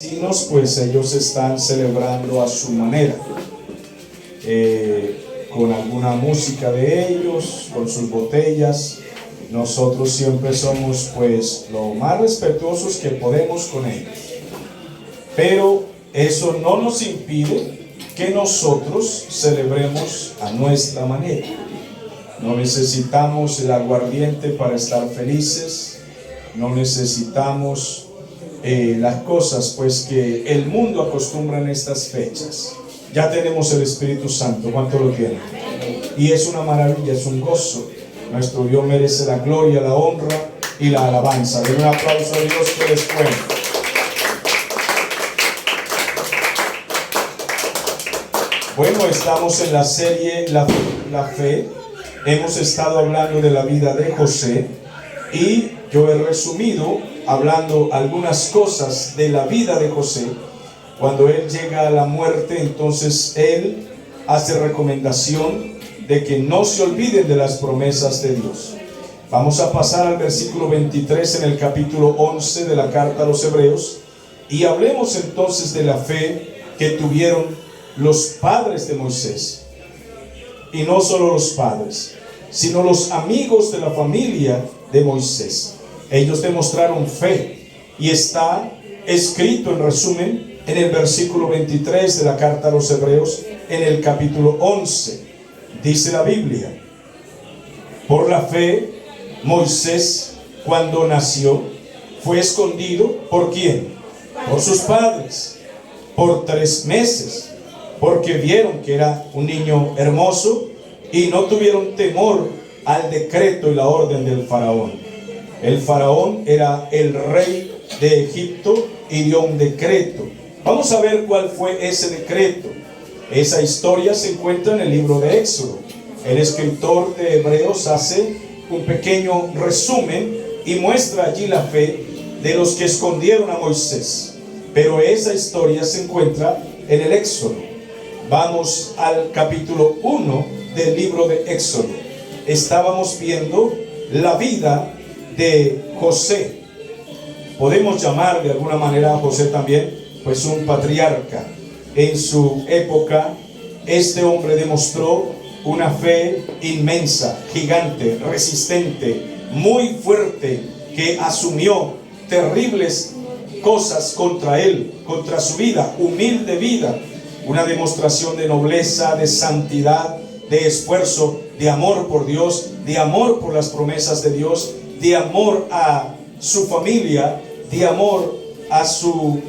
vecinos, pues ellos están celebrando a su manera, con alguna música de ellos, con sus botellas. Nosotros siempre somos pues lo más respetuosos que podemos con ellos, pero eso no nos impide que nosotros celebremos a nuestra manera. No necesitamos el aguardiente para estar felices, no necesitamos las cosas pues que el mundo acostumbra en estas fechas. Ya tenemos el Espíritu Santo. ¿Cuánto lo tienen? Y es una maravilla, es un gozo. Nuestro Dios merece la gloria, la honra y la alabanza. Den un aplauso a Dios que les cuente. Bueno, estamos en la serie La Fe. Hemos estado hablando de la vida de José y yo he resumido hablando algunas cosas de la vida de José. Cuando él llega a la muerte, entonces él hace recomendación de que no se olviden de las promesas de Dios. Vamos a pasar al versículo 23 en el capítulo 11 de la carta a los Hebreos y hablemos entonces de la fe que tuvieron los padres de Moisés. Y no solo los padres, sino los amigos de la familia de Moisés. Ellos demostraron fe y está escrito en resumen en el versículo 23 de la carta a los Hebreos, en el capítulo 11. Dice la Biblia: por la fe, Moisés, cuando nació, fue escondido. ¿Por quién? Por sus padres, por 3 meses, porque vieron que era un niño hermoso y no tuvieron temor al decreto y la orden del faraón. El faraón era el rey de Egipto y dio un decreto. Vamos a ver cuál fue ese decreto. Esa historia se encuentra en el libro de Éxodo. El escritor de Hebreos hace un pequeño resumen y muestra allí la fe de los que escondieron a Moisés. Pero esa historia se encuentra en el Éxodo. Vamos al capítulo 1 del libro de Éxodo. Estábamos viendo la vida de José. Podemos llamar de alguna manera a José también pues un patriarca. En su época este hombre demostró una fe inmensa, gigante, resistente, muy fuerte, que asumió terribles cosas contra él, contra su vida, humilde vida. Una demostración de nobleza, de santidad, de esfuerzo, de amor por Dios, de amor por las promesas de Dios, de amor a su familia, de amor a su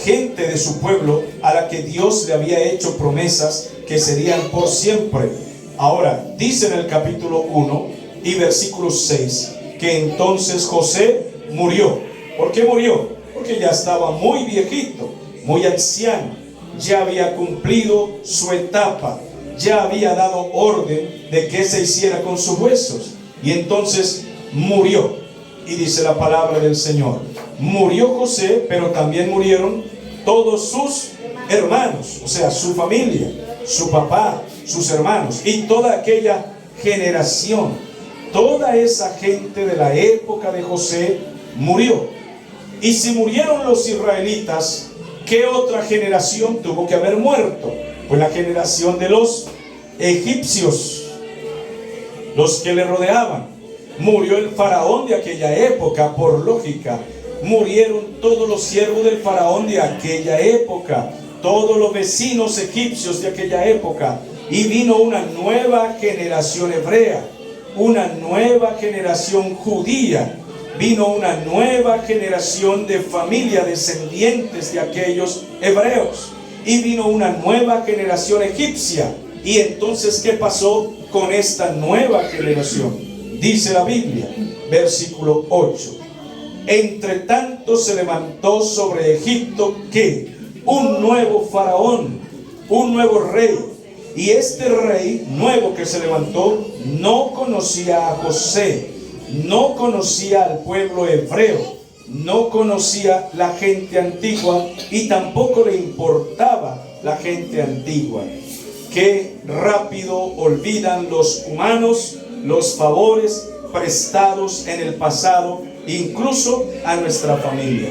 gente de su pueblo, a la que Dios le había hecho promesas que serían por siempre. Ahora, dice en el capítulo 1 y versículo 6, que entonces José murió. ¿Por qué murió? Porque ya estaba muy viejito, muy anciano, ya había cumplido su etapa, ya había dado orden de que se hiciera con sus huesos, y entonces murió. Y dice la palabra del Señor: murió José, pero también murieron todos sus hermanos, o sea, su familia, su papá, sus hermanos y toda aquella generación. Toda esa gente de la época de José murió. Y si murieron los israelitas, ¿qué otra generación tuvo que haber muerto? Pues la generación de los egipcios, los que le rodeaban. Murió el faraón de aquella época, por lógica. Murieron todos los siervos del faraón de aquella época, todos los vecinos egipcios de aquella época. Y vino una nueva generación hebrea, una nueva generación judía, vino una nueva generación de familia descendientes de aquellos hebreos, y vino una nueva generación egipcia. Y entonces, ¿qué pasó con esta nueva generación? Dice la Biblia, versículo 8: entre tanto se levantó sobre Egipto, ¿qué? Un nuevo faraón, un nuevo rey. Y este rey nuevo que se levantó no conocía a José, no conocía al pueblo hebreo, no conocía la gente antigua y tampoco le importaba la gente antigua. Qué rápido olvidan los humanos los favores prestados en el pasado, incluso a nuestra familia.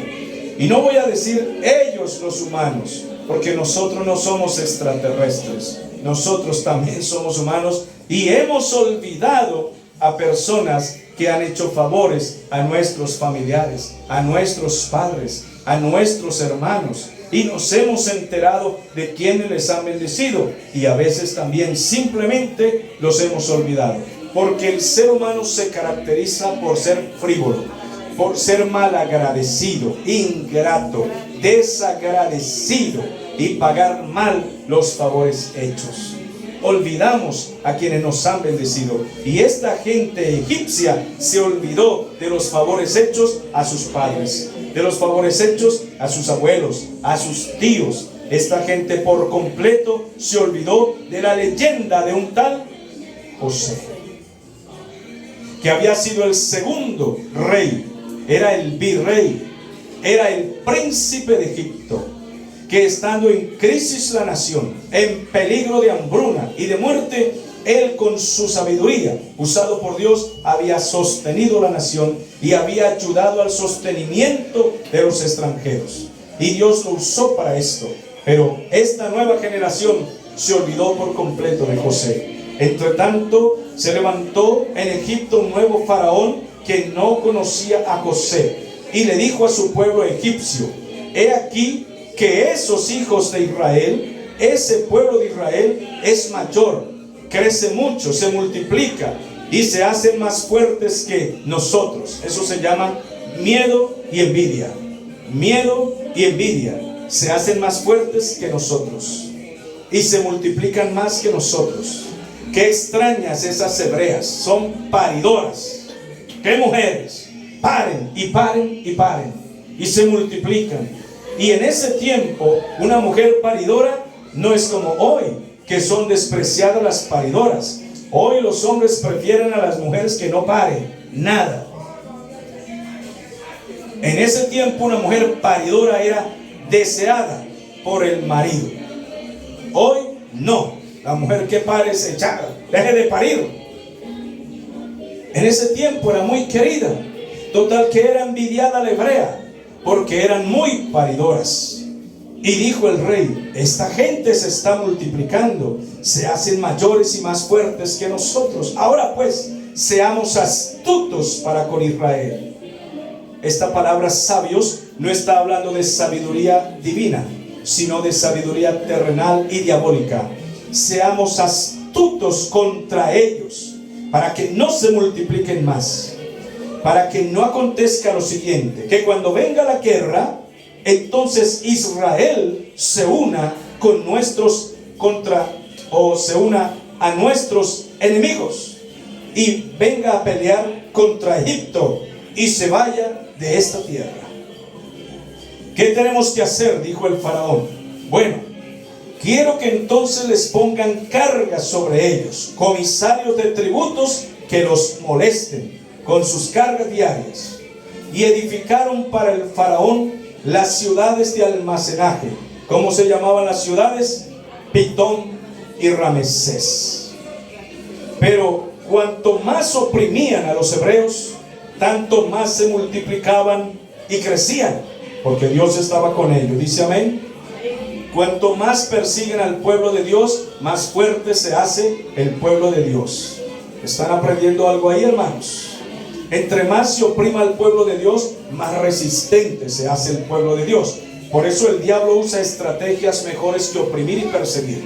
Y no voy a decir ellos ellos los humanos, porque nosotros no somos extraterrestres, nosotros también somos humanos y hemos olvidado a personas que han hecho favores a nuestros familiares, a nuestros padres, a nuestros hermanos, y nos hemos enterado de quienes les han bendecido, y a veces también simplemente los hemos olvidado, porque el ser humano se caracteriza por ser frívolo, por ser malagradecido, ingrato, desagradecido y pagar mal los favores hechos. Olvidamos a quienes nos han bendecido, y esta gente egipcia se olvidó de los favores hechos a sus padres, de los favores hechos a sus abuelos, a sus tíos. Esta gente por completo se olvidó de la leyenda de un tal José, que había sido el segundo rey, era el virrey, era el príncipe de Egipto, que estando en crisis la nación, en peligro de hambruna y de muerte, él con su sabiduría, usado por Dios, había sostenido la nación y había ayudado al sostenimiento de los extranjeros. Y Dios lo usó para esto. Pero esta nueva generación se olvidó por completo de José. Entre tanto, se levantó en Egipto un nuevo faraón que no conocía a José, y le dijo a su pueblo egipcio: he aquí que esos hijos de Israel, ese pueblo de Israel es mayor, crece mucho, se multiplica y se hacen más fuertes que nosotros. Eso se llama miedo y envidia. Miedo y envidia. Se hacen más fuertes que nosotros y se multiplican más que nosotros. Qué extrañas esas hebreas, son paridoras. Qué mujeres, paren y paren y paren y se multiplican. Y en ese tiempo una mujer paridora no es como hoy, que son despreciadas las paridoras. Hoy los hombres prefieren a las mujeres que no paren nada. En ese tiempo una mujer paridora era deseada por el marido. Hoy no, la mujer que pare es echada, deje de parir. En ese tiempo era muy querida, total que era envidiada la hebrea, porque eran muy paridoras. Y dijo el rey: esta gente se está multiplicando, se hacen mayores y más fuertes que nosotros. Ahora pues, seamos astutos para con Israel. Esta palabra sabios no está hablando de sabiduría divina, sino de sabiduría terrenal y diabólica. Seamos astutos contra ellos, para que no se multipliquen más, para que no acontezca lo siguiente, que cuando venga la guerra, entonces Israel se una con nuestros se una a nuestros enemigos y venga a pelear contra Egipto y se vaya de esta tierra. ¿Qué tenemos que hacer?, dijo el faraón. Bueno, quiero que entonces les pongan cargas sobre ellos, comisarios de tributos que los molesten con sus cargas diarias. Y edificaron para el faraón las ciudades de almacenaje. ¿Cómo se llamaban las ciudades? Pitón y Ramesés. Pero cuanto más oprimían a los hebreos, tanto más se multiplicaban y crecían, porque Dios estaba con ellos. Dice amén. Cuanto más persiguen al pueblo de Dios, más fuerte se hace el pueblo de Dios. ¿Están aprendiendo algo ahí, hermanos? Entre más se oprima al pueblo de Dios, más resistente se hace el pueblo de Dios. Por eso el diablo usa estrategias mejores que oprimir y perseguir,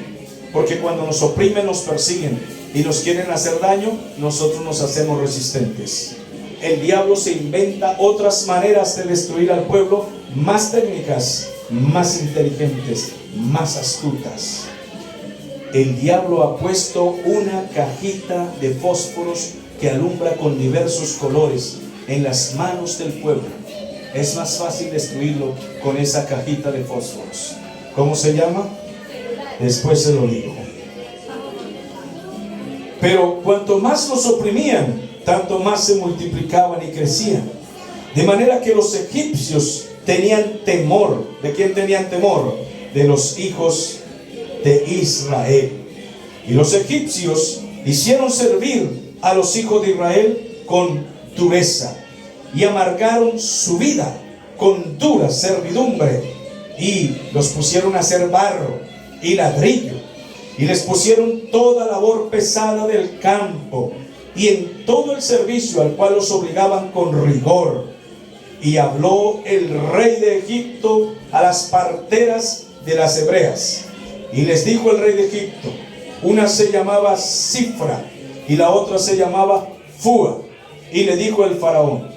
porque cuando nos oprimen, nos persiguen y nos quieren hacer daño, nosotros nos hacemos resistentes. El diablo se inventa otras maneras de destruir al pueblo, más técnicas, más inteligentes, más astutas. El diablo ha puesto una cajita de fósforos que alumbra con diversos colores en las manos del pueblo. Es más fácil destruirlo con esa cajita de fósforos. ¿Cómo se llama? Después se lo digo. Pero cuanto más los oprimían, tanto más se multiplicaban y crecían. De manera que los egipcios tenían temor. ¿De quién tenían temor? De los hijos de Israel. Y los egipcios hicieron servir a los hijos de Israel con dureza y amargaron su vida con dura servidumbre y los pusieron a hacer barro y ladrillo, y les pusieron toda labor pesada del campo y en todo el servicio al cual los obligaban con rigor. Y habló el rey de Egipto a las parteras de las hebreas, y les dijo el rey de Egipto: una se llamaba Cifra y la otra se llamaba Fua. Y le dijo el faraón: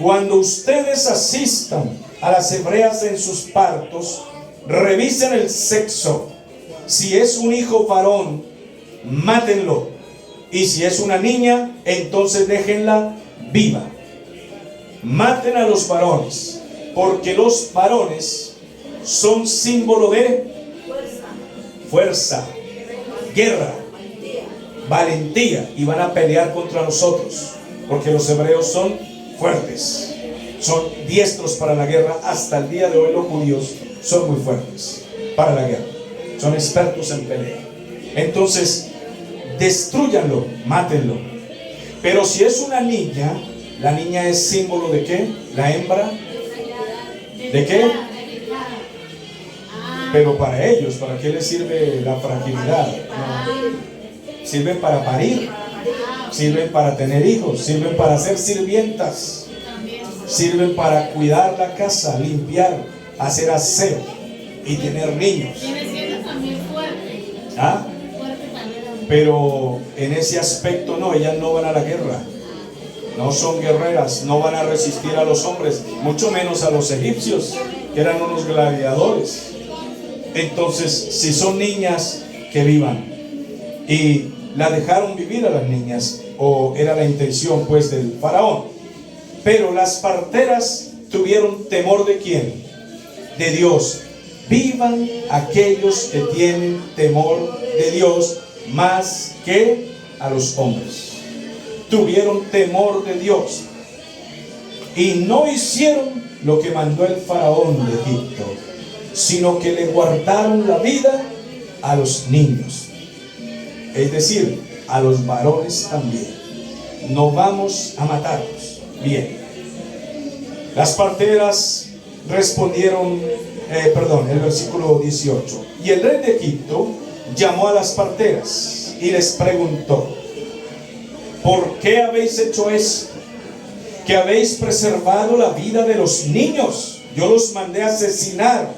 cuando ustedes asistan a las hebreas en sus partos, revisen el sexo. Si es un hijo varón, mátenlo, y si es una niña, entonces déjenla viva. Maten a los varones, porque los varones son símbolo de fuerza, guerra, valentía, y van a pelear contra nosotros, porque los hebreos son fuertes, son diestros para la guerra. Hasta el día de hoy los judíos son muy fuertes para la guerra, son expertos en pelea. Entonces, destrúyanlo, mátenlo. Pero si es una niña, la niña es símbolo de ¿qué? La hembra, ¿de qué? Pero para ellos, ¿para qué les sirve la fragilidad? No. Sirven para parir, sirven para tener hijos, sirven para ser sirvientas, sirven para cuidar la casa, limpiar, hacer aseo y tener niños. ¿Ah? Pero en ese aspecto no, ellas no van a la guerra, no son guerreras, no van a resistir a los hombres, mucho menos a los egipcios, que eran unos gladiadores. Entonces, si son niñas, que vivan. Y la dejaron vivir a las niñas, o era la intención pues del faraón. Pero las parteras tuvieron temor ¿de quién? De Dios. Vivan aquellos que tienen temor de Dios más que a los hombres. Tuvieron temor de Dios y no hicieron lo que mandó el faraón de Egipto, sino que le guardaron la vida a los niños, es decir, a los varones también. No vamos a matarlos. Bien. Las parteras respondieron, el versículo 18. Y el rey de Egipto llamó a las parteras y les preguntó: ¿por qué habéis hecho esto? Que habéis preservado la vida de los niños. Yo los mandé a asesinar.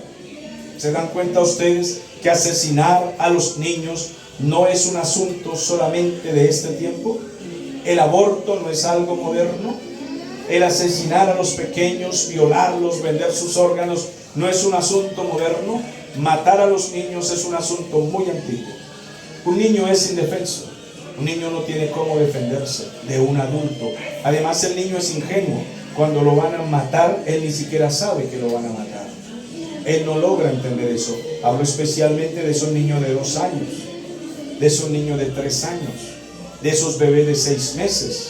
¿Se dan cuenta ustedes que asesinar a los niños no es un asunto solamente de este tiempo? El aborto no es algo moderno. El asesinar a los pequeños, violarlos, vender sus órganos, no es un asunto moderno. Matar a los niños es un asunto muy antiguo. Un niño es indefenso. Un niño no tiene cómo defenderse de un adulto. Además, el niño es ingenuo. Cuando lo van a matar, él ni siquiera sabe que lo van a matar. Él no logra entender eso. Hablo especialmente de esos niños de 2 años, de esos niños de 3 años, de esos bebés de 6 meses.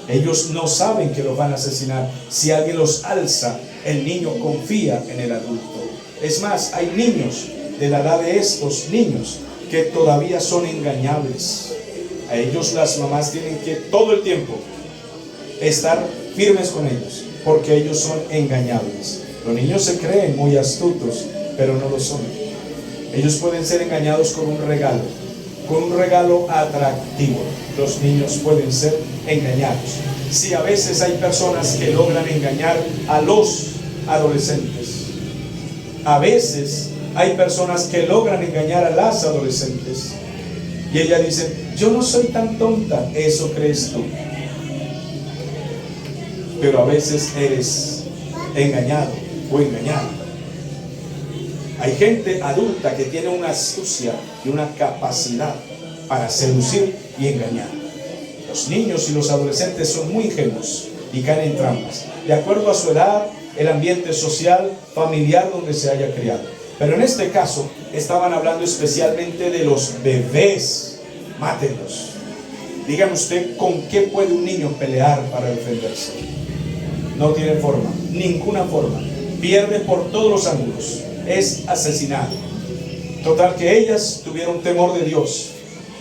Ellos no saben que los van a asesinar. Si alguien los alza, el niño confía en el adulto. Es más, hay niños de la edad de estos niños que todavía son engañables. A ellos las mamás tienen que todo el tiempo estar firmes con ellos, porque ellos son engañables. Los niños se creen muy astutos, pero no lo son. Ellos pueden ser engañados con un regalo atractivo. Los niños pueden ser engañados. Sí, a veces hay personas que logran engañar a los adolescentes. A veces hay personas que logran engañar a las adolescentes. Y ella dice: yo no soy tan tonta. Eso crees tú. Pero a veces eres engañado o engañada. Hay gente adulta que tiene una astucia y una capacidad para seducir y engañar. Los niños y los adolescentes son muy ingenuos y caen en trampas, de acuerdo a su edad, el ambiente social, familiar donde se haya criado. Pero en este caso estaban hablando especialmente de los bebés. Mátenlos. Dígame usted, ¿con qué puede un niño pelear para defenderse? No tiene forma, ninguna forma. Pierde por todos los ángulos. Es asesinado. Total que ellas tuvieron temor de Dios.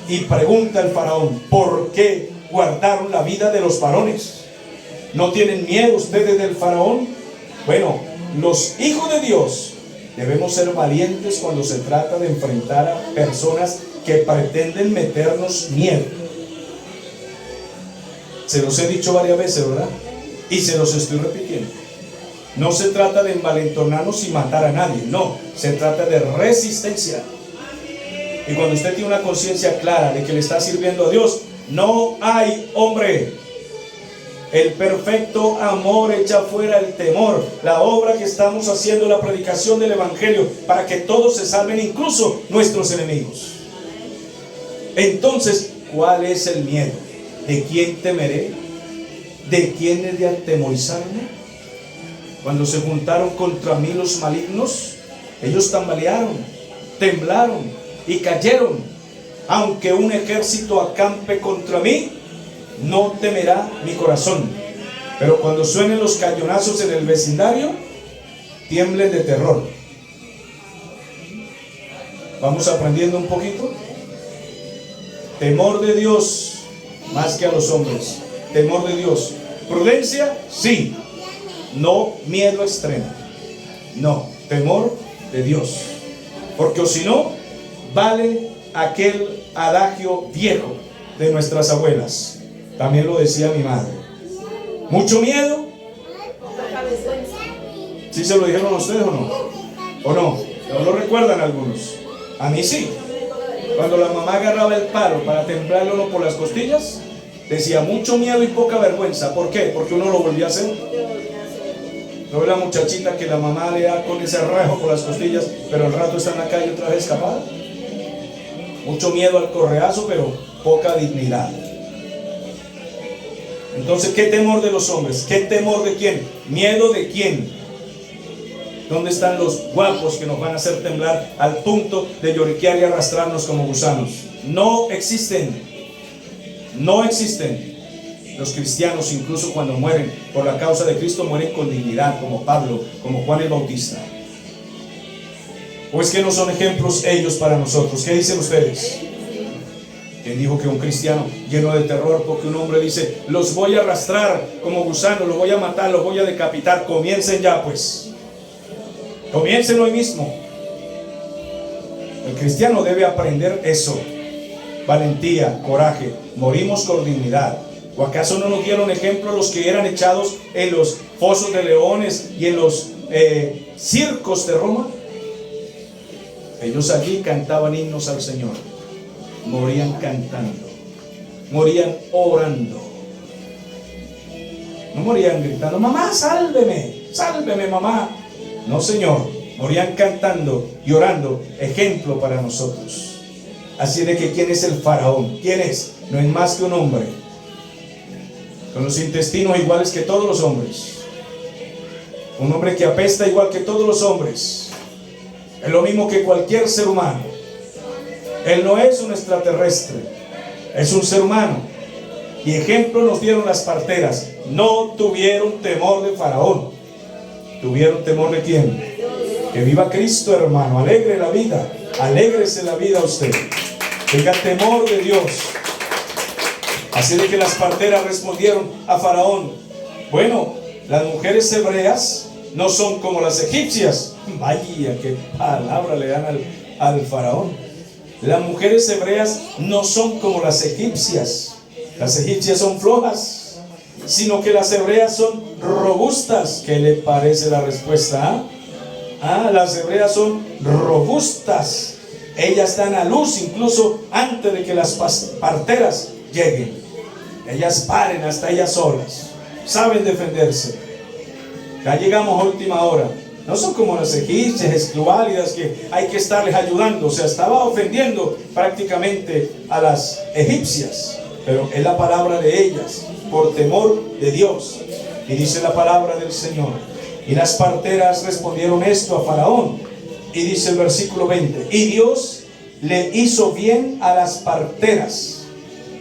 Y pregunta el faraón: ¿por qué guardaron la vida de los varones? ¿No tienen miedo ustedes del faraón? Bueno, los hijos de Dios Debemos ser valientes cuando se trata de enfrentar a personas que pretenden meternos miedo. Se los he dicho varias veces, ¿verdad? Y se los estoy repitiendo. No se trata de envalentonarnos y matar a nadie, no, se trata de resistencia. Y cuando usted tiene una conciencia clara de que le está sirviendo a Dios, no hay hombre. El perfecto amor echa fuera el temor. La obra que estamos haciendo, la predicación del evangelio, para que todos se salven, incluso nuestros enemigos. Entonces, ¿cuál es el miedo? ¿De quién temeré? ¿De quién he de atemorizarme? Cuando se juntaron contra mí los malignos, ellos tambalearon, temblaron y cayeron. Aunque un ejército acampe contra mí, no temerá mi corazón. Pero cuando suenen los cañonazos en el vecindario, tiemblen de terror. Vamos aprendiendo un poquito. Temor de Dios más que a los hombres. Temor de Dios. Prudencia, sí. No miedo extremo. No, temor de Dios. Porque o si no, vale aquel adagio viejo de nuestras abuelas. También lo decía mi madre. Mucho miedo. ¿Sí se lo dijeron a ustedes o no? ¿O no? ¿No lo recuerdan algunos? A mí sí. Cuando la mamá agarraba el palo para templarle uno por las costillas, decía mucho miedo y poca vergüenza. ¿Por qué? Porque uno lo volvía a hacer. ¿No ve la muchachita que la mamá le da con ese rejo por las costillas, pero al rato está en la calle otra vez escapada? Mucho miedo al correazo, pero poca dignidad. Entonces, ¿qué temor de los hombres? ¿Qué temor de quién? ¿Miedo de quién? ¿Dónde están los guapos que nos van a hacer temblar al punto de lloriquear y arrastrarnos como gusanos? No existen. No existen. Los cristianos, incluso cuando mueren por la causa de Cristo, mueren con dignidad, como Pablo, como Juan el Bautista. ¿O es que no son ejemplos ellos para nosotros? ¿Qué dicen ustedes? ¿Quién dijo que un cristiano lleno de terror porque un hombre dice, los voy a arrastrar como gusanos, los voy a matar, los voy a decapitar? Comiencen ya pues. Comiencen hoy mismo. El cristiano debe aprender eso. Valentía, coraje. Morimos con dignidad. ¿O acaso no nos dieron ejemplo los que eran echados en los fosos de leones y en los circos de Roma? Ellos allí cantaban himnos al Señor. Morían cantando, morían orando, no morían gritando, mamá, sálveme, sálveme, mamá. No, Señor, morían cantando y orando, ejemplo para nosotros. Así de que, ¿quién es el faraón? ¿Quién es? No es más que un hombre, con los intestinos iguales que todos los hombres, un hombre que apesta igual que todos los hombres, es lo mismo que cualquier ser humano. Él no es un extraterrestre, es un ser humano. Y ejemplo nos dieron las parteras. No tuvieron temor de Faraón. ¿Tuvieron temor de quién? Que viva Cristo, hermano. Alegre la vida. Alégrese la vida usted. Tenga temor de Dios. Así de que las parteras respondieron a Faraón. Bueno, las mujeres hebreas no son como las egipcias. Vaya, qué palabra le dan al Faraón. Las mujeres hebreas no son como las egipcias. Las egipcias son flojas, sino que las hebreas son robustas. ¿Qué le parece la respuesta? Las hebreas son robustas. Ellas dan a luz incluso antes de que las parteras lleguen. Ellas paren hasta ellas solas. Saben defenderse. Ya llegamos a última hora. No son como las egipcias esclaválidas que hay que estarles ayudando. O sea, estaba ofendiendo prácticamente a las egipcias. Pero es la palabra de ellas, por temor de Dios. Y dice la palabra del Señor. Y las parteras respondieron esto a Faraón. Y dice el versículo 20. Y Dios le hizo bien a las parteras.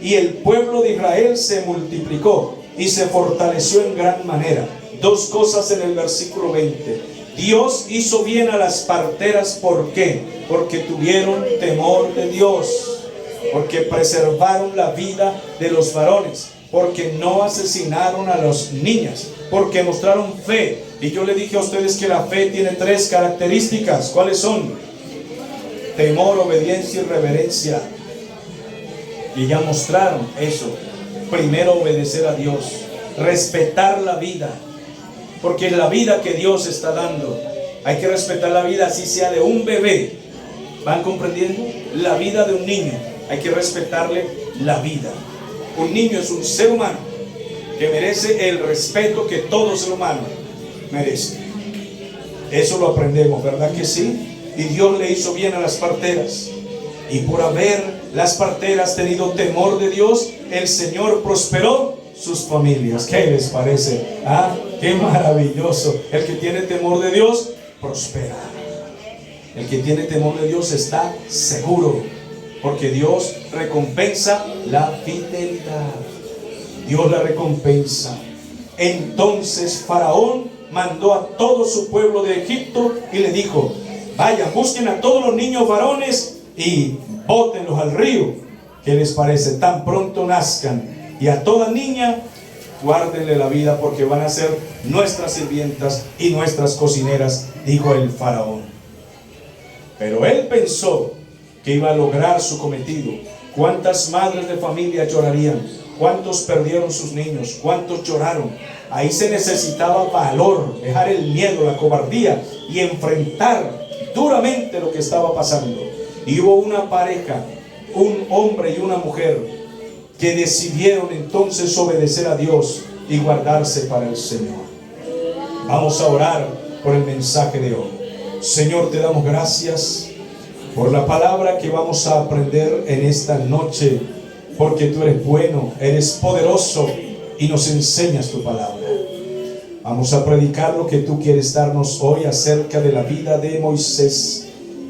Y el pueblo de Israel se multiplicó y se fortaleció en gran manera. Dos cosas en el versículo 20. Dios hizo bien a las parteras. ¿Por qué? Porque tuvieron temor de Dios, porque preservaron la vida de los varones, porque no asesinaron a las niñas, porque mostraron fe, Y yo le dije a ustedes que la fe tiene 3 características. ¿Cuáles son? Temor, obediencia y reverencia. Y ya mostraron eso. Primero, obedecer a Dios, respetar la vida, porque la vida que Dios está dando, hay que respetar la vida, así sea de un bebé. ¿Van comprendiendo? La vida de un niño, hay que respetarle la vida. Un niño es un ser humano que merece el respeto que todo ser humano merece. Eso lo aprendemos, ¿verdad que sí? Y Dios le hizo bien a las parteras, y por haber las parteras tenido temor de Dios, el Señor prosperó sus familias. ¿Qué les parece? Qué maravilloso. El que tiene temor de Dios prospera. El que tiene temor de Dios está seguro, porque Dios recompensa la fidelidad. Dios la recompensa. Entonces Faraón mandó a todo su pueblo de Egipto y le dijo: vayan, busquen a todos los niños varones y bótenlos al río. ¿Qué les parece? Tan pronto nazcan. Y a toda niña guárdenle la vida, porque van a ser nuestras sirvientas y nuestras cocineras, dijo el Faraón. Pero él pensó que iba a lograr su cometido. ¿Cuántas madres de familia llorarían? ¿Cuántos perdieron sus niños? ¿Cuántos lloraron? Ahí se necesitaba valor, dejar el miedo, la cobardía y enfrentar duramente lo que estaba pasando. Y hubo una pareja, un hombre y una mujer, que decidieron entonces obedecer a Dios y guardarse para el Señor. Vamos a orar por el mensaje de hoy. Señor, te damos gracias por la palabra que vamos a aprender en esta noche, porque tú eres bueno, eres poderoso y nos enseñas tu palabra. Vamos a predicar lo que tú quieres darnos hoy acerca de la vida de Moisés,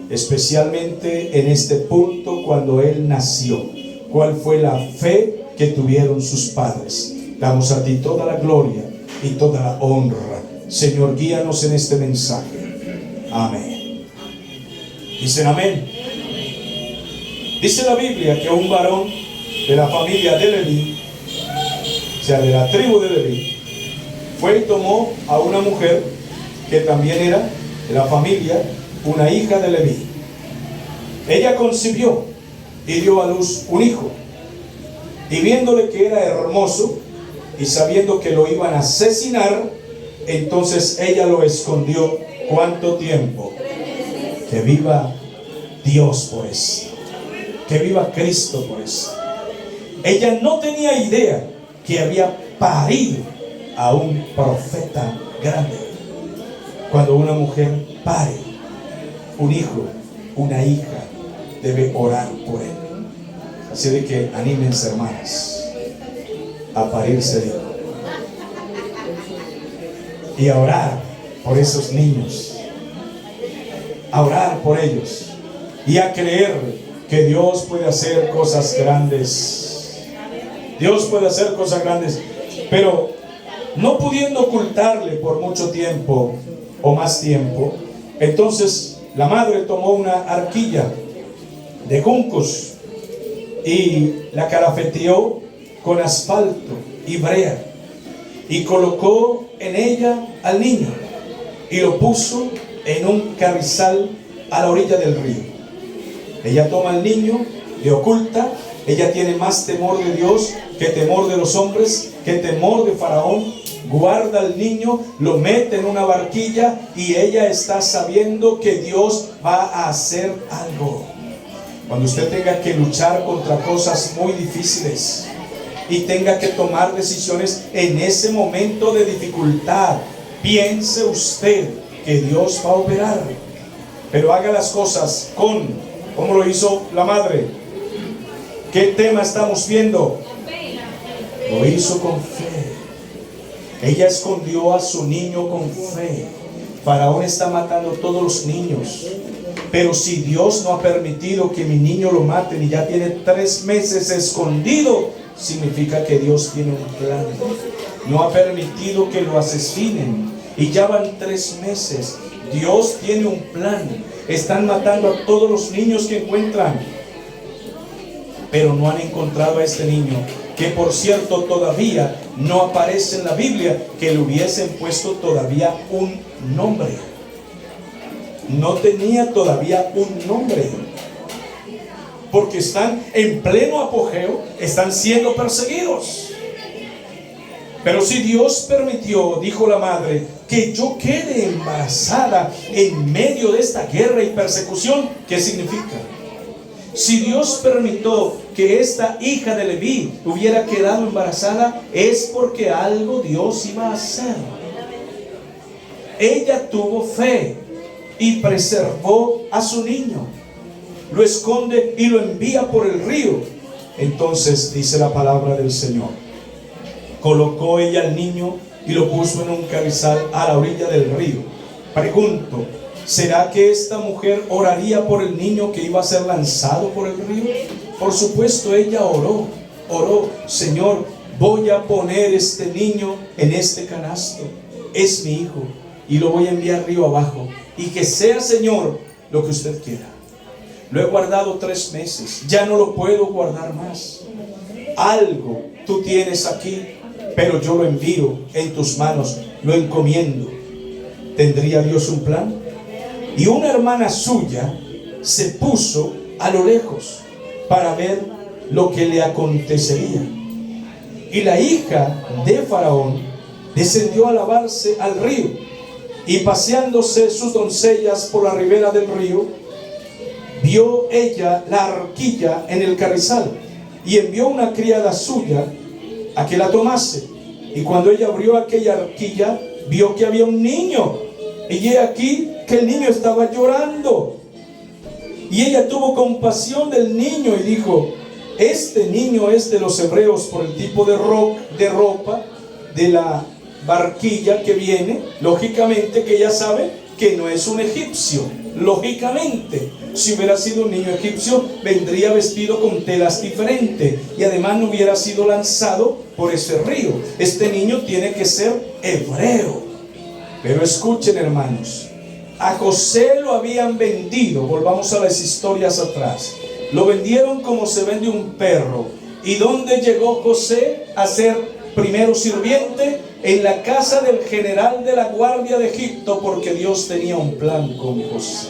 especialmente en este punto cuando él nació. ¿Cuál fue la fe que tuvieron sus padres? Damos a ti toda la gloria y toda la honra. Señor, guíanos en este mensaje. Amén. Dicen amén. Dice la Biblia que un varón de la familia de Leví, o sea, de la tribu de Leví, fue y tomó a una mujer que también era de la familia, una hija de Leví. Ella concibió y dio a luz un hijo. Y viéndole que era hermoso y sabiendo que lo iban a asesinar, entonces ella lo escondió. ¿Cuánto tiempo? Que viva Dios por esto. Que viva Cristo por esto. Ella no tenía idea que había parido a un profeta grande. Cuando una mujer pare un hijo, una hija, debe orar por él. Así de que anímense, hermanas, a parirse de hijo y a orar por esos niños, a orar por ellos y a creer que Dios puede hacer cosas grandes. Dios puede hacer cosas grandes, pero no pudiendo ocultarle por mucho tiempo o más tiempo, entonces la madre tomó una arquilla de juncos y la calafeteó con asfalto y brea y colocó en ella al niño y lo puso en un carrizal a la orilla del río. Ella toma al niño, le oculta. Ella tiene más temor de Dios que temor de los hombres, que temor de Faraón. Guarda al niño, lo mete en una barquilla y ella está sabiendo que Dios va a hacer algo. Cuando usted tenga que luchar contra cosas muy difíciles y tenga que tomar decisiones en ese momento de dificultad, piense usted que Dios va a operar, pero haga las cosas como lo hizo la madre. ¿Qué tema estamos viendo? Lo hizo con fe. Ella escondió a su niño con fe. Faraón está matando a todos los niños, pero si Dios no ha permitido que mi niño lo maten y ya tiene 3 meses escondido, significa que Dios tiene un plan. No ha permitido que lo asesinen y ya van 3 meses. Dios tiene un plan. Están matando a todos los niños que encuentran, pero no han encontrado a este niño, que por cierto todavía no aparece en la Biblia que le hubiesen puesto todavía un nombre. No tenía todavía un nombre, porque están en pleno apogeo, están siendo perseguidos. Pero si Dios permitió, dijo la madre, que yo quede embarazada en medio de esta guerra y persecución, ¿qué significa? Si Dios permitió que esta hija de Leví hubiera quedado embarazada, es porque algo Dios iba a hacer. Ella tuvo fe y preservó a su niño. Lo esconde y lo envía por el río. Entonces dice la palabra del Señor: colocó ella al niño y lo puso en un carrizal a la orilla del río. Pregunto, ¿será que esta mujer oraría por el niño que iba a ser lanzado por el río? Por supuesto, ella oró, Señor, voy a poner este niño en este canasto, es mi hijo, y lo voy a enviar río abajo, y que sea, Señor, lo que usted quiera. Lo he guardado 3 meses, ya no lo puedo guardar más. Algo tú tienes aquí, pero yo lo envío en tus manos, lo encomiendo. ¿Tendría Dios un plan? Y una hermana suya se puso a lo lejos para ver lo que le acontecería. Y la hija de Faraón descendió a lavarse al río, y paseándose sus doncellas por la ribera del río, vio ella la arquilla en el carrizal, y envió una criada suya a que la tomase. Y cuando ella abrió aquella arquilla, vio que había un niño, y he aquí que el niño estaba llorando. Y ella tuvo compasión del niño y dijo: este niño es de los hebreos por el tipo de ropa de la barquilla que viene. Lógicamente que ella sabe que no es un egipcio. Lógicamente, si hubiera sido un niño egipcio, vendría vestido con telas diferentes, y además no hubiera sido lanzado por ese río. Este niño tiene que ser hebreo. Pero escuchen, hermanos, a José lo habían vendido. Volvamos a las historias atrás. Lo vendieron como se vende un perro. ¿Y dónde llegó José a ser primero sirviente? En la casa del general de la guardia de Egipto, porque Dios tenía un plan con José.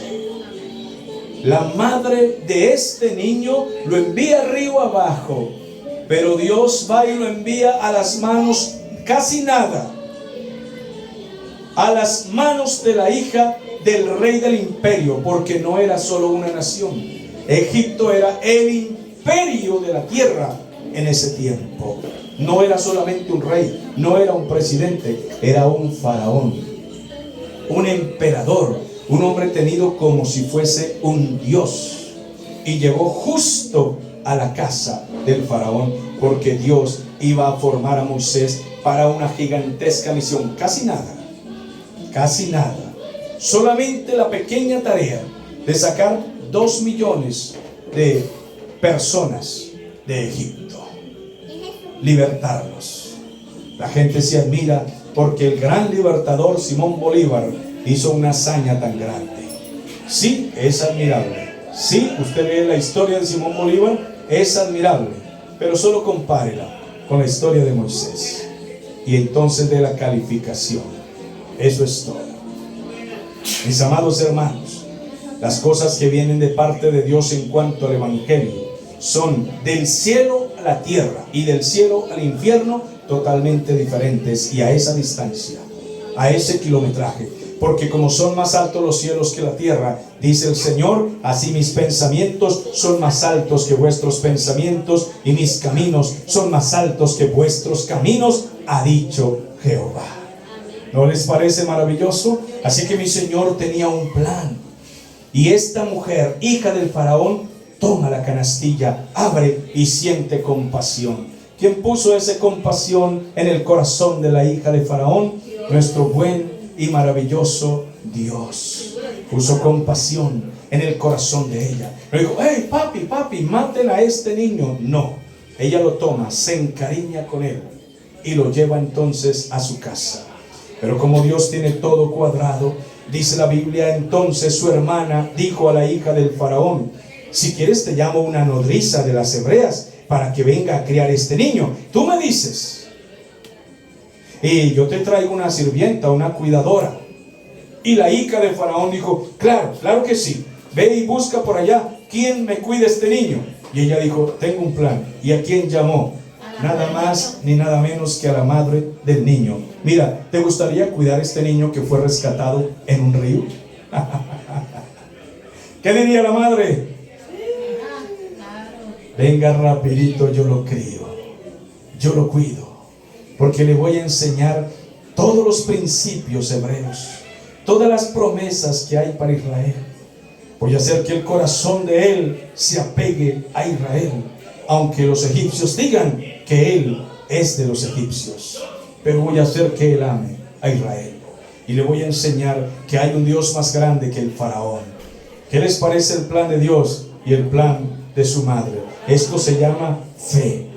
La madre de este niño lo envía río abajo, pero Dios va y lo envía a las manos, casi nada, a las manos de la hija del rey del imperio, porque no era solo una nación. Egipto era el imperio de la tierra en ese tiempo. No era solamente un rey, no era un presidente, era un faraón, un emperador, un hombre tenido como si fuese un dios. Y llegó justo a la casa del faraón, porque Dios iba a formar a Moisés para una gigantesca misión. Casi nada, solamente la pequeña tarea de sacar 2 millones de personas de Egipto, libertarlos. La gente se admira porque el gran libertador Simón Bolívar hizo una hazaña tan grande. Sí, es admirable. Sí, usted ve la historia de Simón Bolívar, es admirable, pero solo compárela con la historia de Moisés, y entonces de la calificación. Eso es todo. Mis amados hermanos, las cosas que vienen de parte de Dios en cuanto al evangelio son del cielo a la tierra y del cielo al infierno, totalmente diferentes, y a esa distancia, a ese kilometraje, porque como son más altos los cielos que la tierra, dice el Señor, así mis pensamientos son más altos que vuestros pensamientos, y mis caminos son más altos que vuestros caminos, ha dicho Jehová. ¿No les parece maravilloso? Así que mi Señor tenía un plan, y esta mujer, hija del faraón, toma la canastilla, abre y siente compasión. ¿Quién puso esa compasión en el corazón de la hija de Faraón? Nuestro buen y maravilloso Dios. Puso compasión en el corazón de ella. Le dijo: hey, papi, maten a este niño. No, ella lo toma, se encariña con él y lo lleva entonces a su casa. Pero como Dios tiene todo cuadrado, dice la Biblia, entonces su hermana dijo a la hija del faraón: si quieres te llamo una nodriza de las hebreas para que venga a criar este niño. Tú me dices. y yo te traigo una sirvienta, una cuidadora. Y la hija de Faraón dijo, claro, claro que sí, ve y busca por allá quién me cuida este niño. Y ella dijo, tengo un plan. ¿Y a quién llamó? Nada más ni nada menos que a la madre del niño. Mira, ¿te gustaría cuidar a este niño que fue rescatado en un río? ¿Qué diría la madre? Venga rapidito, yo lo crío, yo lo cuido, porque le voy a enseñar todos los principios hebreos, todas las promesas que hay para Israel. Voy a hacer que el corazón de él se apegue a Israel, aunque los egipcios digan que él es de los egipcios, pero voy a hacer que él ame a Israel. Y le voy a enseñar que hay un Dios más grande que el faraón. ¿Qué les parece el plan de Dios y el plan de su madre? Esto se llama fe.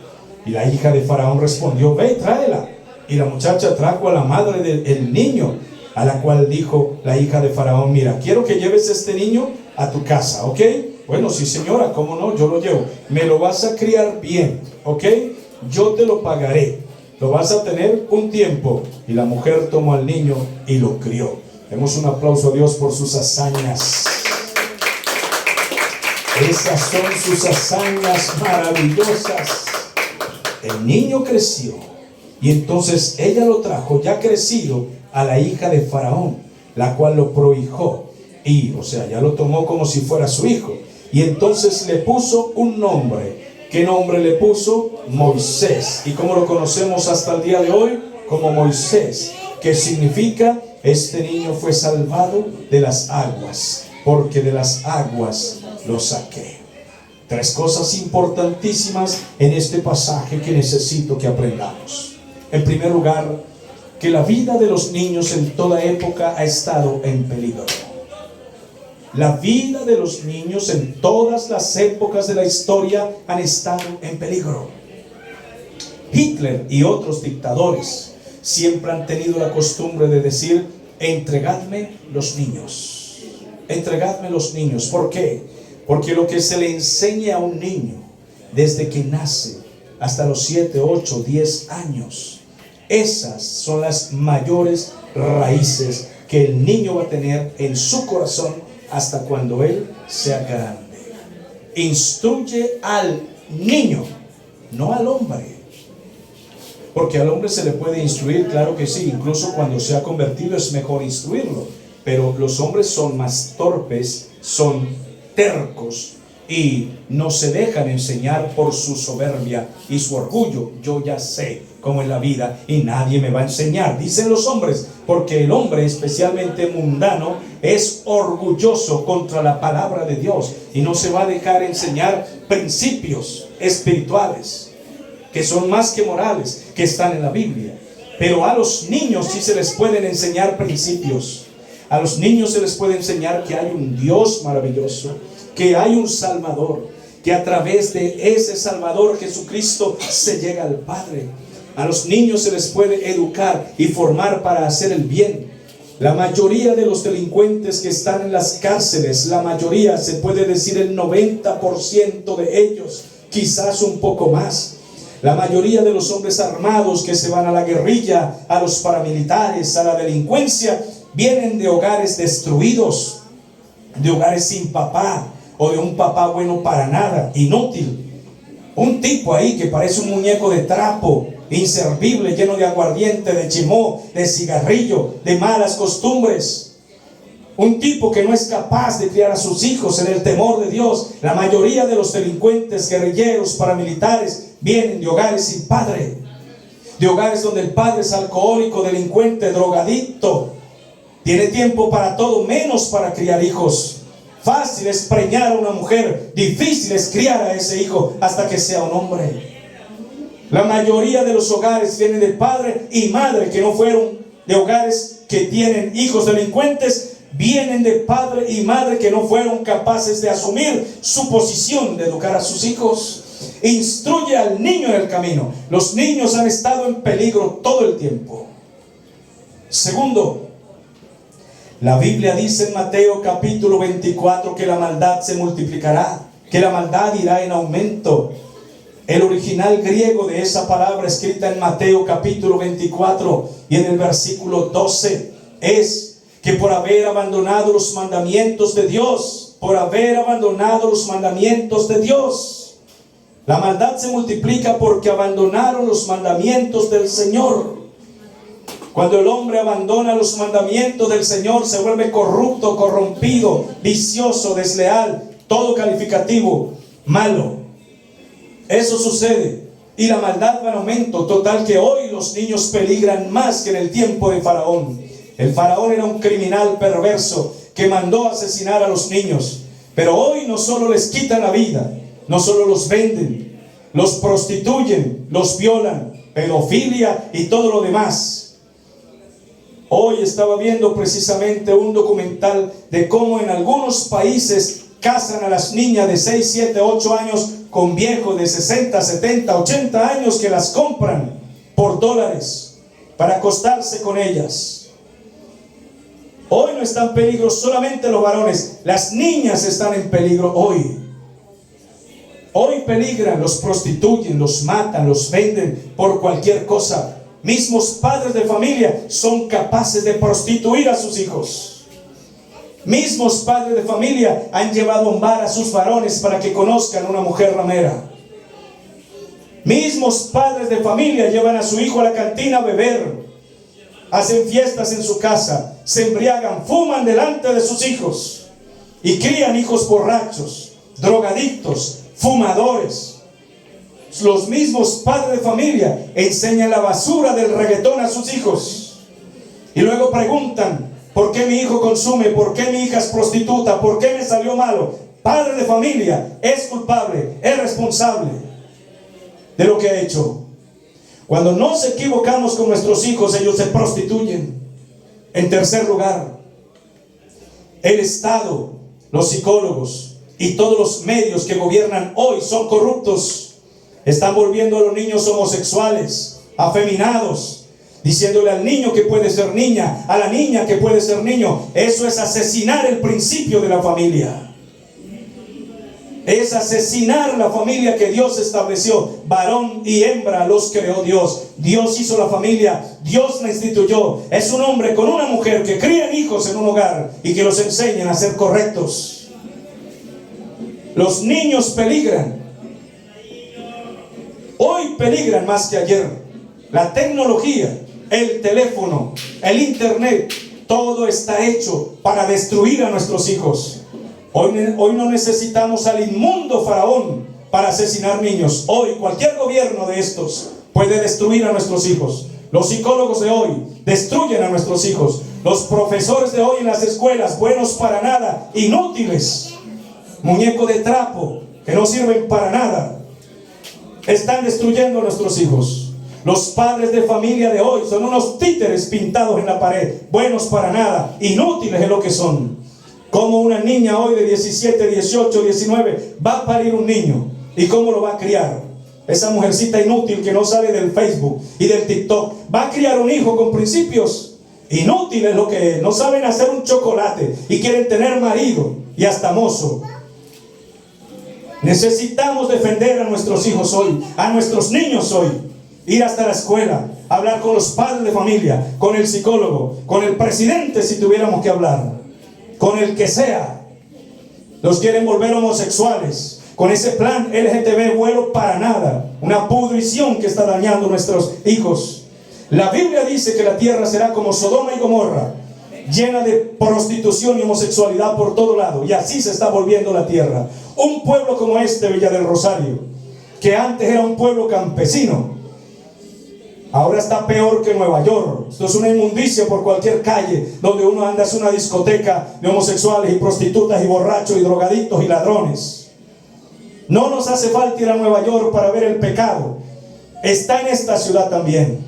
Y la hija de Faraón respondió, ve, tráela. Y la muchacha trajo a la madre del niño, a la cual dijo la hija de Faraón, mira, quiero que lleves este niño a tu casa, ¿ok? Bueno, sí señora, ¿cómo no? Yo lo llevo. Me lo vas a criar bien, ¿ok? Yo te lo pagaré. Lo vas a tener un tiempo. Y la mujer tomó al niño y lo crió. Demos un aplauso a Dios por sus hazañas. Esas son sus hazañas maravillosas. El niño creció y entonces ella lo trajo ya crecido a la hija de Faraón, la cual lo prohijó y, o sea, ya lo tomó como si fuera su hijo. Y entonces le puso un nombre. ¿Qué nombre le puso? Moisés. ¿Y cómo lo conocemos hasta el día de hoy? Como Moisés, que significa este niño fue salvado de las aguas, porque de las aguas lo saqué. Tres cosas importantísimas en este pasaje que necesito que aprendamos. En primer lugar, que la vida de los niños en toda época ha estado en peligro. La vida de los niños en todas las épocas de la historia han estado en peligro. Hitler y otros dictadores siempre han tenido la costumbre de decir, entregadme los niños. Entregadme los niños. ¿Por qué? Porque lo que se le enseña a un niño desde que nace hasta los 7, 8, 10 años, esas son las mayores raíces que el niño va a tener en su corazón hasta cuando él sea grande. Instruye al niño, no al hombre. Porque al hombre se le puede instruir, claro que sí, incluso cuando se ha convertido es mejor instruirlo. Pero los hombres son más torpes, son tercos y no se dejan enseñar por su soberbia y su orgullo. Yo ya sé cómo es la vida y nadie me va a enseñar, dicen los hombres, porque el hombre, especialmente mundano, es orgulloso contra la palabra de Dios y no se va a dejar enseñar principios espirituales que son más que morales, que están en la Biblia. Pero a los niños sí se les pueden enseñar principios. A los niños se les puede enseñar que hay un Dios maravilloso, que hay un Salvador, que a través de ese Salvador Jesucristo se llega al Padre. A los niños se les puede educar y formar para hacer el bien. La mayoría de los delincuentes que están en las cárceles, la mayoría, se puede decir el 90% de ellos, quizás un poco más. La mayoría de los hombres armados que se van a la guerrilla, a los paramilitares, a la delincuencia, vienen de hogares destruidos, de hogares sin papá, o de un papá bueno para nada, inútil. Un tipo ahí que parece un muñeco de trapo, inservible, lleno de aguardiente, de chimó, de cigarrillo, de malas costumbres. Un tipo que no es capaz de criar a sus hijos en el temor de Dios. La mayoría de los delincuentes, guerrilleros, paramilitares, vienen de hogares sin padre, de hogares donde el padre es alcohólico, delincuente, drogadicto. Tiene tiempo para todo menos para criar hijos. Fácil es preñar a una mujer, difícil es criar a ese hijo hasta que sea un hombre. La mayoría de los hogares vienen de padre y madre que no fueron de hogares que tienen hijos delincuentes, vienen de padre y madre que no fueron capaces de asumir su posición de educar a sus hijos. Instruye al niño en el camino. Los niños han estado en peligro todo el tiempo. Segundo, la Biblia dice en Mateo capítulo 24 que la maldad se multiplicará, que la maldad irá en aumento. El original griego de esa palabra escrita en Mateo capítulo 24 y en el versículo 12 es que por haber abandonado los mandamientos de Dios, por haber abandonado los mandamientos de Dios, la maldad se multiplica porque abandonaron los mandamientos del Señor. Cuando el hombre abandona los mandamientos del Señor, se vuelve corrupto, corrompido, vicioso, desleal, todo calificativo, malo. Eso sucede. Y la maldad va en aumento, total que hoy los niños peligran más que en el tiempo de Faraón. El Faraón era un criminal perverso que mandó asesinar a los niños. Pero hoy no solo les quitan la vida, no solo los venden, los prostituyen, los violan, pedofilia y todo lo demás. Hoy estaba viendo precisamente un documental de cómo en algunos países casan a las niñas de 6, 7, 8 años con viejos de 60, 70, 80 años que las compran por dólares para acostarse con ellas. Hoy no están en peligro solamente los varones, las niñas están en peligro hoy. Hoy peligran, los prostituyen, los matan, los venden por cualquier cosa. Mismos padres de familia son capaces de prostituir a sus hijos. Mismos padres de familia han llevado a un bar a sus varones para que conozcan a una mujer ramera. Mismos padres de familia llevan a su hijo a la cantina a beber. Hacen fiestas en su casa, se embriagan, fuman delante de sus hijos y crían hijos borrachos, drogadictos, fumadores. Los mismos padres de familia enseñan la basura del reggaetón a sus hijos y luego preguntan: ¿por qué mi hijo consume? ¿Por qué mi hija es prostituta? ¿Por qué me salió malo? Padre de familia es culpable, es responsable de lo que ha hecho. Cuando nos equivocamos con nuestros hijos, ellos se prostituyen. En tercer lugar, el Estado, los psicólogos y todos los medios que gobiernan hoy son corruptos. Están volviendo a los niños homosexuales, afeminados, diciéndole al niño que puede ser niña, a la niña que puede ser niño. Eso es asesinar el principio de la familia. Es asesinar la familia que Dios estableció. Varón y hembra los creó Dios. Dios hizo la familia, Dios la instituyó. Es un hombre con una mujer que crían hijos en un hogar y que los enseñan a ser correctos. Los niños peligran. Hoy peligran más que ayer. La tecnología, el teléfono, el internet, todo está hecho para destruir a nuestros hijos. Hoy no necesitamos al inmundo Faraón para asesinar niños. Hoy cualquier gobierno de estos puede destruir a nuestros hijos. Los psicólogos de hoy destruyen a nuestros hijos. Los profesores de hoy en las escuelas, buenos para nada, inútiles, muñecos de trapo que no sirven para nada, están destruyendo a nuestros hijos. Los padres de familia de hoy son unos títeres pintados en la pared, buenos para nada, inútiles es lo que son. Como una niña hoy de 17, 18, 19 va a parir un niño y cómo lo va a criar. Esa mujercita inútil que no sale del Facebook y del TikTok va a criar un hijo con principios inútiles, lo que no saben hacer un chocolate y quieren tener marido y hasta mozo. Necesitamos defender a nuestros hijos hoy, a nuestros niños hoy. Ir hasta la escuela, hablar con los padres de familia, con el psicólogo, con el presidente si tuviéramos que hablar, con el que sea. Los quieren volver homosexuales, con ese plan LGTB bueno para nada, una pudrición que está dañando a nuestros hijos. La Biblia dice que la tierra será como Sodoma y Gomorra, llena de prostitución y homosexualidad por todo lado, y así se está volviendo la tierra. Un pueblo como este, Villa del Rosario, que antes era un pueblo campesino, ahora está peor que Nueva York. Esto es una inmundicia por cualquier calle donde uno anda. Es una discoteca de homosexuales y prostitutas y borrachos y drogadictos y ladrones. No nos hace falta ir a Nueva York para ver el pecado. Está en esta ciudad también.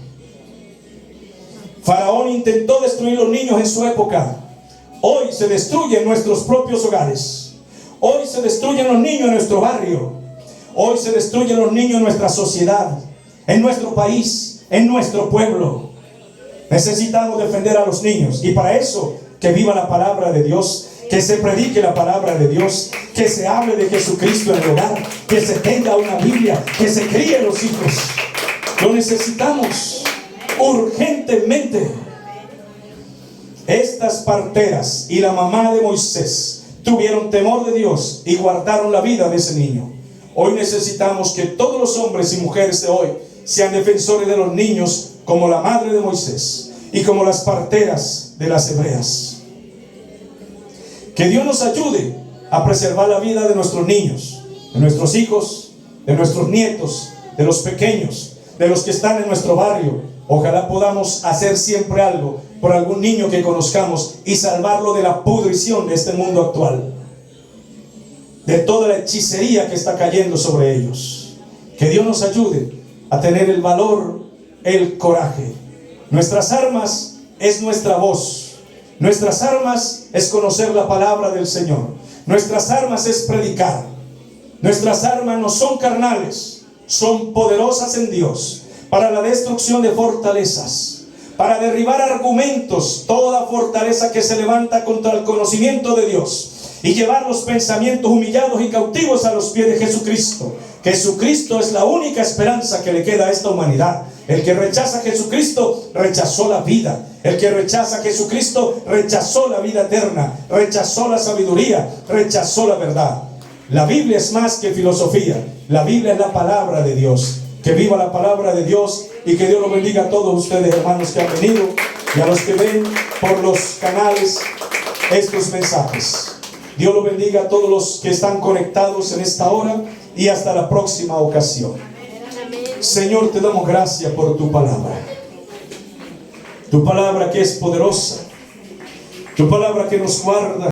Faraón intentó destruir los niños en su época. Hoy se destruyen nuestros propios hogares. Hoy se destruyen los niños en nuestro barrio. Hoy se destruyen los niños en nuestra sociedad, en nuestro país, en nuestro pueblo. Necesitamos defender a los niños, y para eso que viva la palabra de Dios, que se predique la palabra de Dios, que se hable de Jesucristo en el hogar, que se tenga una Biblia, que se críen los hijos. Lo necesitamos urgentemente. Estas parteras y la mamá de Moisés tuvieron temor de Dios y guardaron la vida de ese niño. Hoy necesitamos que todos los hombres y mujeres de hoy sean defensores de los niños, como la madre de Moisés y como las parteras de las hebreas. Que Dios nos ayude a preservar la vida de nuestros niños, de nuestros hijos, de nuestros nietos, de los pequeños, de los que están en nuestro barrio. Ojalá podamos hacer siempre algo por algún niño que conozcamos y salvarlo de la pudrición de este mundo actual, de toda la hechicería que está cayendo sobre ellos. Que Dios nos ayude a tener el valor, el coraje. Nuestras armas es nuestra voz. Nuestras armas es conocer la palabra del Señor. Nuestras armas es predicar. Nuestras armas no son carnales, son poderosas en Dios para la destrucción de fortalezas, para derribar argumentos, toda fortaleza que se levanta contra el conocimiento de Dios, y llevar los pensamientos humillados y cautivos a los pies de Jesucristo. Jesucristo es la única esperanza que le queda a esta humanidad. El que rechaza a Jesucristo rechazó la vida. El que rechaza a Jesucristo rechazó la vida eterna, rechazó la sabiduría, rechazó la verdad. La Biblia es más que filosofía. La Biblia es la palabra de Dios. Que viva la palabra de Dios y que Dios los bendiga a todos ustedes, hermanos, que han venido, y a los que ven por los canales estos mensajes. Dios los bendiga a todos los que están conectados en esta hora, y hasta la próxima ocasión. Señor, te damos gracias por tu palabra. Tu palabra que es poderosa. Tu palabra que nos guarda.